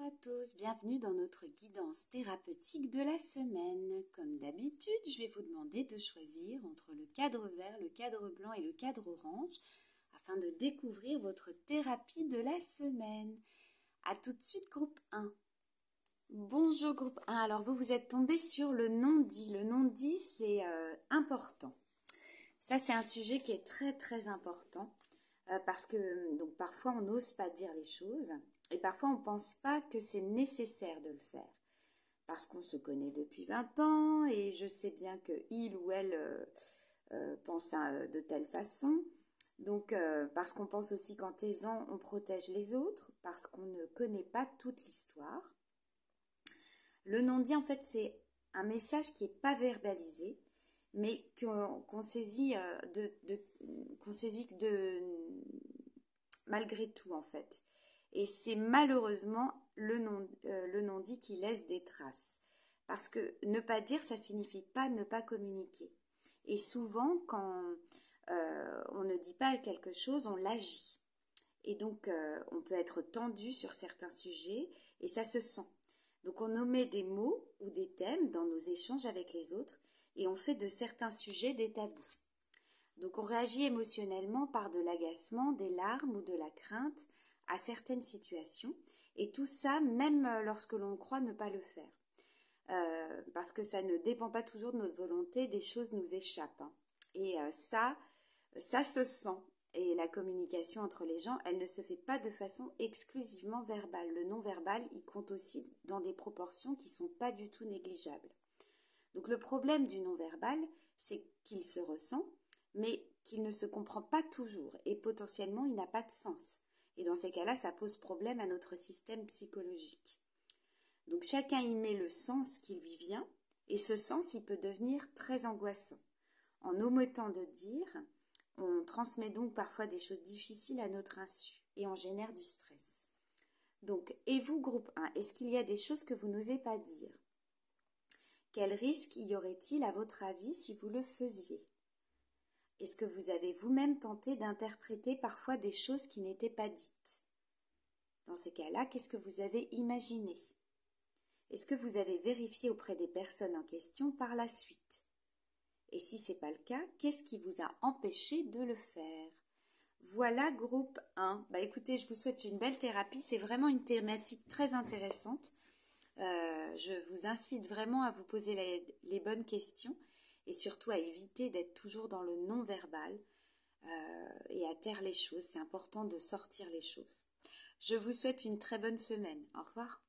à tous, bienvenue dans notre guidance thérapeutique de la semaine. Comme d'habitude, je vais vous demander de choisir entre le cadre vert, le cadre blanc et le cadre orange afin de découvrir votre thérapie de la semaine. A tout de suite, groupe 1. Bonjour groupe 1, alors vous êtes tombé sur le non-dit. Le non-dit, c'est important. Ça, c'est un sujet qui est très important parce que donc parfois on n'ose pas dire les choses. Et parfois, on ne pense pas que c'est nécessaire de le faire. Parce qu'on se connaît depuis 20 ans et je sais bien qu'il ou elle pense de telle façon. Donc, parce qu'on pense aussi qu'en taisant, on protège les autres, parce qu'on ne connaît pas toute l'histoire. Le non-dit, en fait, c'est un message qui n'est pas verbalisé, mais qu'on saisit, qu'on saisit malgré tout, en fait. Et c'est malheureusement le non-dit qui laisse des traces. Parce que ne pas dire, ça signifie pas ne pas communiquer. Et souvent, quand on ne dit pas quelque chose, on l'agit. Et donc, on peut être tendu sur certains sujets et ça se sent. Donc, on omet des mots ou des thèmes dans nos échanges avec les autres et on fait de certains sujets des tabous. Donc, on réagit émotionnellement par de l'agacement, des larmes ou de la crainte à certaines situations, et tout ça même lorsque l'on croit ne pas le faire. Parce que ça ne dépend pas toujours de notre volonté, des choses nous échappent. Et ça se sent. Et la communication entre les gens, elle ne se fait pas de façon exclusivement verbale. Le non-verbal, il compte aussi dans des proportions qui ne sont pas du tout négligeables. Donc le problème du non-verbal, c'est qu'il se ressent, mais qu'il ne se comprend pas toujours, et potentiellement il n'a pas de sens. Et dans ces cas-là, ça pose problème à notre système psychologique. Donc chacun y met le sens qui lui vient, et ce sens, il peut devenir très angoissant. En omettant de dire, on transmet donc parfois des choses difficiles à notre insu, et on génère du stress. Donc, et vous, groupe 1, est-ce qu'il y a des choses que vous n'osez pas dire ? Quel risque y aurait-il à votre avis si vous le faisiez ? Est-ce que vous avez vous-même tenté d'interpréter parfois des choses qui n'étaient pas dites ? Dans ces cas-là, qu'est-ce que vous avez imaginé ? Est-ce que vous avez vérifié auprès des personnes en question par la suite ? Et si ce n'est pas le cas, qu'est-ce qui vous a empêché de le faire ? Voilà, groupe 1. Écoutez, je vous souhaite une belle thérapie. C'est vraiment une thématique très intéressante. Je vous incite vraiment à vous poser les bonnes questions et surtout à éviter d'être toujours dans le non-verbal et à taire les choses. C'est important de sortir les choses. Je vous souhaite une très bonne semaine. Au revoir.